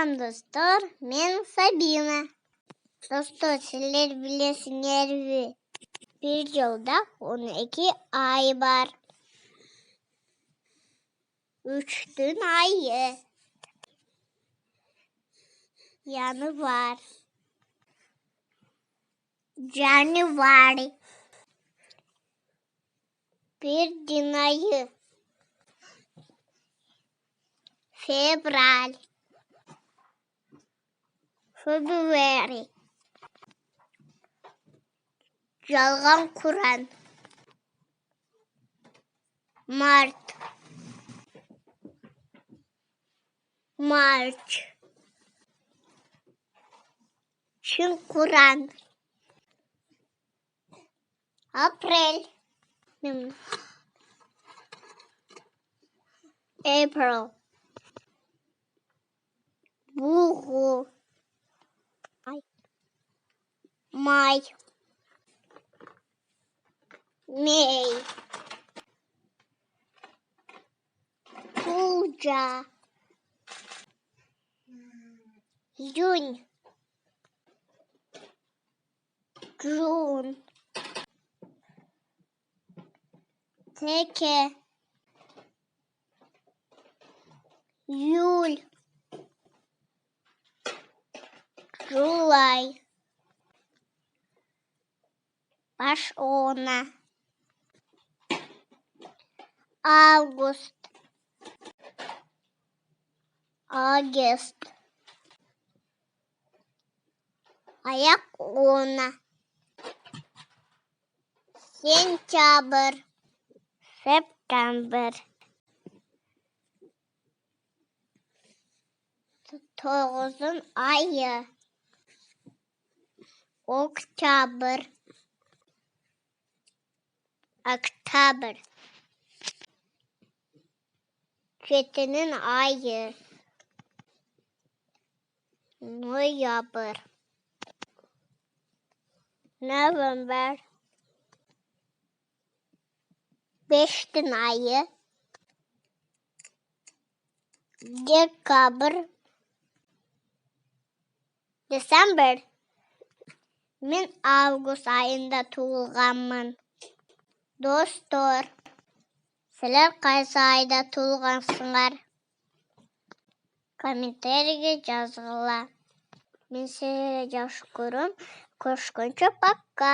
Салам, достар, мен Сабина. Достар, сілер білесіңер бе? Bir жылда 12 ай бар. 3-тің айы. Январь. Janварь. 1-тің айы. Февраль. Февраль. Жалған Құран. Март. Марч. Шын Құран. Апрель. April. Buğu. Май. Мей. Пуджа. Июнь. Джун. Теке. Июль. Жулай. Пашона. Август. Агест. Аяқ она. Сентябрь. Септембр. 9-ның айы. Октябрь. Октябрь. 7-ның айы. Ноябрь. November. 5-тің айы. Декабрь. December. Мен август айында туылғанмын. Достар, сілер қайсы айда туылғансыңар? Комментарийге жазғыла. Мен сілерді жақсы көрем. Көрішкенше пока.